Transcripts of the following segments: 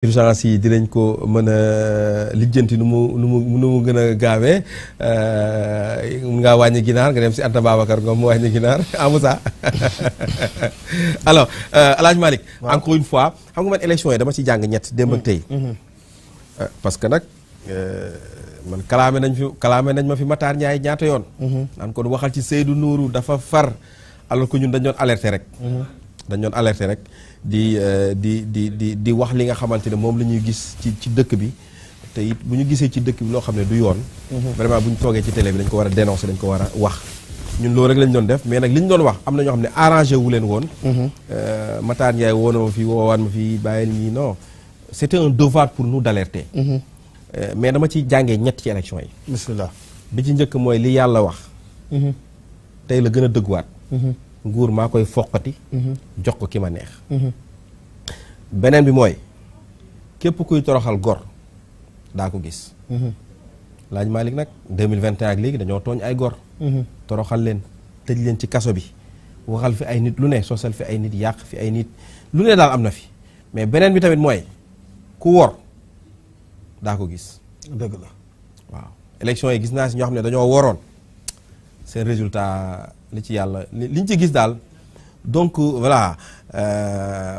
urgence yi dinañ ko mën a lijjanti nu mu gën a gaawee mun ngaa wàññi ginaar nga dem si Anta Babacar nga mu wàññi ginaar Moussa alors El Hadj Malick encore une fois xam nga man élection yi dama ci jàng ñett démb ak tey parce que nag man kalaame nañ ma fi Matar Ndiaye ñaata yoon naan kon waxal ci Seydou Nourou dafa far alors que ñun dañ doon alerter rek dañ doon alerter rek di wax li nga xamante ne moom la ñuy gis ci dëkk bi te it bu ñu gisee ci dëkk bi loo xam ne du yoon vraiment bu ñu toogee ci télé bi dañ ko war a dénoncer dañ ko war a wax ñun loolu rek lañ doon def mais nag li ñu doon wax am na ñoo xam ne arrangé wu leen woon Matar Ndiaye woo na ma fi woowaan ma fi bàyyil ñii non c'était un devoir pour nous d'alerter mais dama ci jàngee ñett ci élection yi bismillah bi ci njëkk mooy li yàlla wax tey la gën a dëgguwaat nguur maa koy foqati jox ko ki ma neex beneen bi mooy képp kuy toroxal gor daa ko gis laaj Malick nag 2021 ak léegi dañoo tooñ ay gor toroxal leen tëj leen ci kaso bi waxal fi ay nit lu ne sosal fi ay nit yàq fi ay nit lu ne daal am na fi mais beneen bi tamit mooy ku wor daa ko gis dëgg la waaw élection yi gis naa si ñoo xam ne dañoo woroon seen résultat li ci yàlla li ñu ci gis daal donc voilà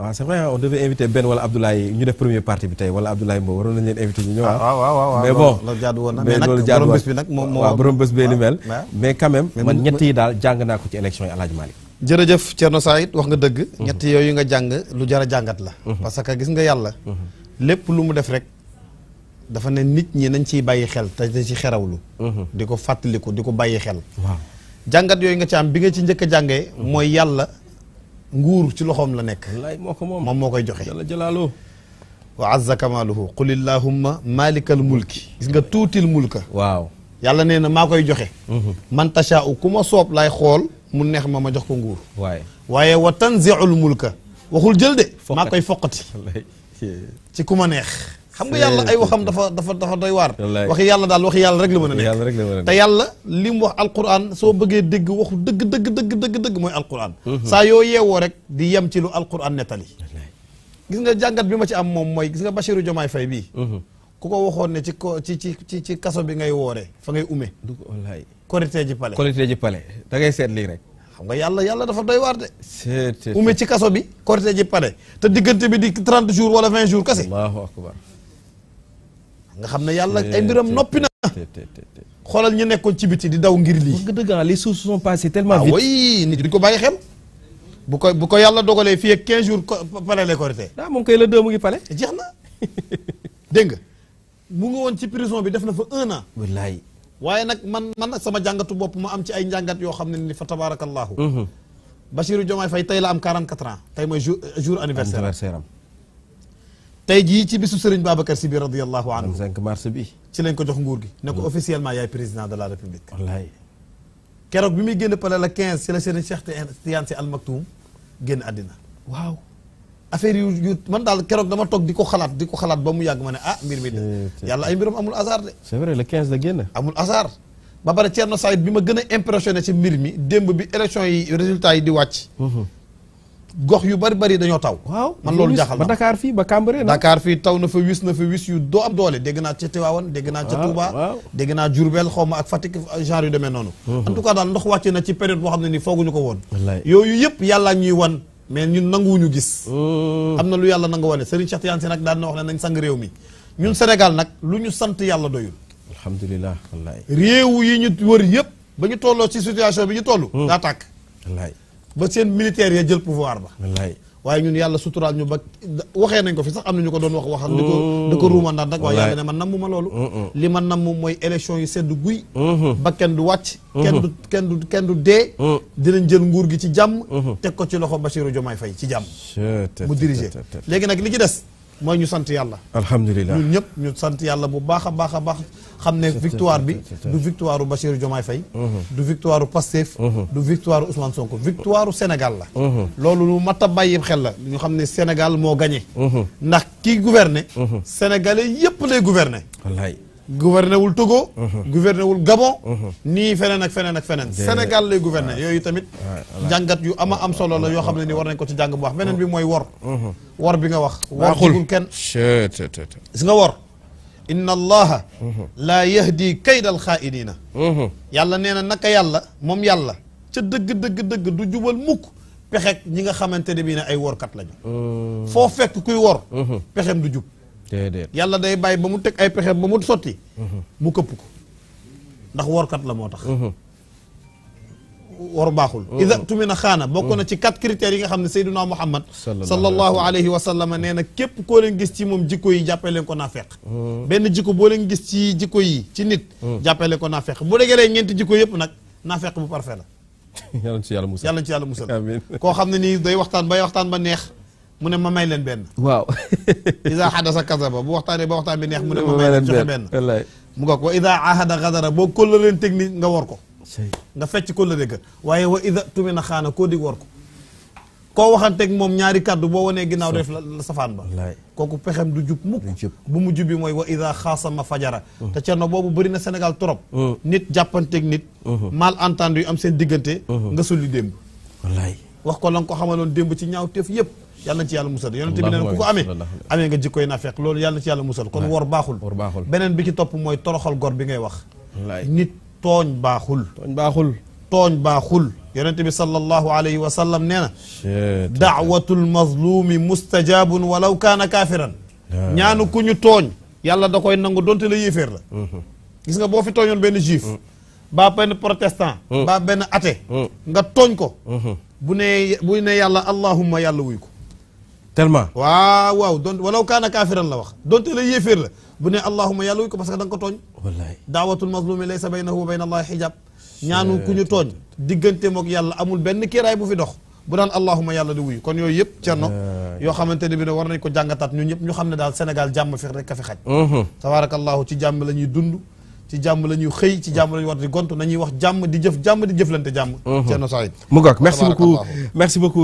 waaw c'est vrai on devait inviter Ben wala Abdoulaye ñu def première partie bi tey wala Abdoulaye Mbow waroon nañu leen inviter ñu ñëw waaw mais bon loolu jaadu woon na mais mais loolu nag jaadu borom woon bés bi nag moom waaw borom bés bee ni mel mais quand même mais man ñett yi daal jàng naa ko ci élection yi El Hadj Malick jërëjëf Thierno Saïd wax nga dëgg ñett yooyu nga jàng lu jar a jàngat la parce que gis nga yàlla lépp lu mu def rek dafa ne nit ñi nañ ciy bàyyi xel te dañ ci xerawlu di ko fàttaliku di ko bàyyi xel waaw jàngat yooyu nga ci am bi nga ci njëkk a jàngee mooy yàlla nguur ci loxoom la nekk wallaay moo ko moom moom moo koy joxe jalla jalaaloo wa azza kamaaluhu qul illahumma malikal mulki gis nga tuutil mulka waaw yàlla nee na maa koy joxe man tashaa'u ku ma soob laay xool mu neex ma jox ko nguur waaye wa tanzi'ul mulka waxul jël de maa koy foqati ci ku ma neex xam nga yàlla ay waxam dafa doy waar waxi yàlla daal waxi yàlla rek la mën a nekk te yàlla li mu wax alquran soo bëggee dégg waxu dëgg mooy alquran saa yoo yeewoo rek di yem ci lu alquran nettali gis nga jàngat bi ma ci am moom mooy gis nga Bassirou Diomaye Faye bii ku ko waxoon ne ci kaso bi ngay wooree fa ngay ume korité ji pale da ngay seet lii rek xam nga yàlla dafa doy waar de ume ci kaso bi korité ji pale te diggante bi di 30 jours wala 20 jours kese allahu akbar nga xam ne yàlla ay mbiram noppi na xoolal ñu nekkoon ci biti di daw ngir lii wax nga dëgg les choses se sont passées tellement vite oui nit di ko bàyyi xel bu ko yàlla dogalee fii ak 15 jours pale lay korité moom koy la deux mu ngi pale jeex na dégg nga mu ngi woon ci prison bi def na fa 1 an wallaay waaye nag man nag sama jàngatu bopp ma am ci ay njàngat yoo xam ne ni fa tabarakallahu Bassirou Diomaye Faye tey la am 44 ans tey mooy jour anniversaire am tey jii ci bisu Serigne Babacar Sy bi radiyallahu anhu 5 mars bi ci lañ ko jox nguur gi ne ko officiellement yaay président de la république wallaay keroog bi muy génn pale la 15 ci la Serigne Cheikh Tidiane Sy Al Maktoum génn àddina waaw affaire yu man daal keroog dama toog di ko xalaat ba mu yàgg ma ne mbir mi yàlla ay mbiram amul hasard de c'est vrai le 15 la génn amul hasard ba pare Thierno Saïd bi ma gën a impressionné ci mbir mi démb bi élection yi résultats yi di wàcc gox yu bari dañoo taw waaw man loolu jaaxal ba Dakar fii ba Cambérène Dakar fii taw na fa wis yu doo am doole dégg naa ca Tivaouane dégg naa ca Touba dégg naa Diourbel xaw ma ak Fatick genre yu demee noonu en tout cas daal ndox wàcce na ci période boo xam ne ni fooguñu ko woon yooyu yëpp yàllaa ñuy wan mais ñun nanguwuñu gis am na lu yàlla nanga wane Serigne Cheikh Tidiane Sy nag daan na wax ne nañ sang réew mi ñun Sénégal nag lu ñu sant yàlla doyul alhamdulilah wallaay réew yi ñu wër yëpp ba ñu tolloo ci situation bi ñu toll daa tàkk wallaay ba seen militaires ya jël pouvoir ba wallaay waaye ñun yàlla suturaal ñu ba waxee nañ ko fi sax am na ñu ko doon wax di ko ruumandaat nag waaye yàlla ne man namm ma loolu li ma namm mooy élection yi sedd guy ba kenn du wàcc kenn du dee dinañ jël nguur gi ci jàmm teg ko ci loxo Bassirou Diomaye Faye ci jàmm mu diriger léegi nag li ci des mooy ñu sant yàlla alhamdulilah ñun ñëpp ñu sant yàlla bu baax a baax xam ne victoire bi du victoire u Bassirou Diomaye Faye du victoire u Pastef du victoire u Ousmane Sonko victoire u Sénégal la loolu lu mat a bàyyi xel la ñu xam ne Sénégal moo gagné ndax kii gouverner sénégalais yëpp lay gouverner wallaay gouverné wul Togo gouverné wul Gabon nii feneen ak feneen ak feneen Sénégal lay gouverné yooyu tamit jàngat yu ama am solo la yoo xam ne ni war nañ ko ci jàng bu baax beneen bi mooy wor bi nga wax wor jigul kenn gis nga wor inna allaha laa yahdi kaydal xaainina yàlla nee na naka yàlla moom yàlla ca dëgg du jubal mukk pexek ñi nga xamante ne bii ne ay workat lañu foo fekk kuy wor pexem du jub yàlla day bàyyi ba mu teg ay pexem ba mu sotti mu këpp ko ndax workat la moo tax wor baaxul ida tumina xaana bokk na ci 4 critères yi nga xam ne Seydina Muhammad sallallahu alayhi wa sallam nee na képp koo leen gis ci moom jikko yi jàppee leen ko naafeq benn jikko boo leen gis ci jikko yi ci nit jàppee leen ko naafeq bu dégalee ñeenti jikko yëpp nag naafeq bu parfait la yàlla na ci yàlla musal yàlla na ci yàlla musal koo xam ne nii day waxtaan ba neex mu ne ma may leen benn waaw ida xadasa kasaba bu waxtaanee ba waxtaan bi neex mu ne ma may leen joxe benn mu nga ko wa ida ahada gadara boo kólla leen technique nga wor ko nga fecc kólla dégg waaye wa ida tumina xaana koo dig wor ko koo waxanteeg moom ñaari kàddu boo wanee ginnaaw def la safaan ba kooku pexem du jub mukk bu mu jubbi mooy wa ida xaasama fajara te cerno boobu bëri na Sénégal trop nit jàppanteeg nit mal entendu yu am seen diggante nga sulli démb wallaay wax ko la nga ko xamaloon démb ci ñaaw teef yëpp yàlla na ci yàlla musal yonent bi neen ku ko amee nga jikkoy naafeq loolu yàlla na ci yàlla musal kon wor baaxul beneen bi ci topp mooy toroxal gor bi ngay wax nit tooñ baaxul yonent bi sallallahu alayhi wa sallam nee na da'watul mazlumi mustajabun walaw kaana kaafiran ñaanu ku ñu tooñ yàlla da koy nangu donte la yéeféer la gis nga boo fi tooñoon benn juif ba benn protestant ba benn athée nga tooñ ko bu ne yàlla allahumma yàlla wuy ko tellement waaw don walaw kaana kaafiran la wax donte la yéeféer la bu ne allahumma yàlla wuy ko parce que da nga ko tooñ wallaay da'watul mazlumi laysa baynahu wa bayna allahi hijab ñaanu ku ñu tooñ diggante mook yàlla amul benn kiiraay bu fi dox bu daan allahuma yàlla di wuyu kon yooyu yëpp cerno yoo xamante ne bi ne war nañ ko jàngataat ñun ñëpp ñu xam ne daal Sénégal jàmm fi rek ka fi xaj tabarakallahu ci jàmm la ñuy dund ci jàmm la ñuy xëy ci jàmm la ñuy war di gont nañuy wax jàmm di jëf jàmm di jëflante jàmm cerno Saïd mu goog merci beaucoup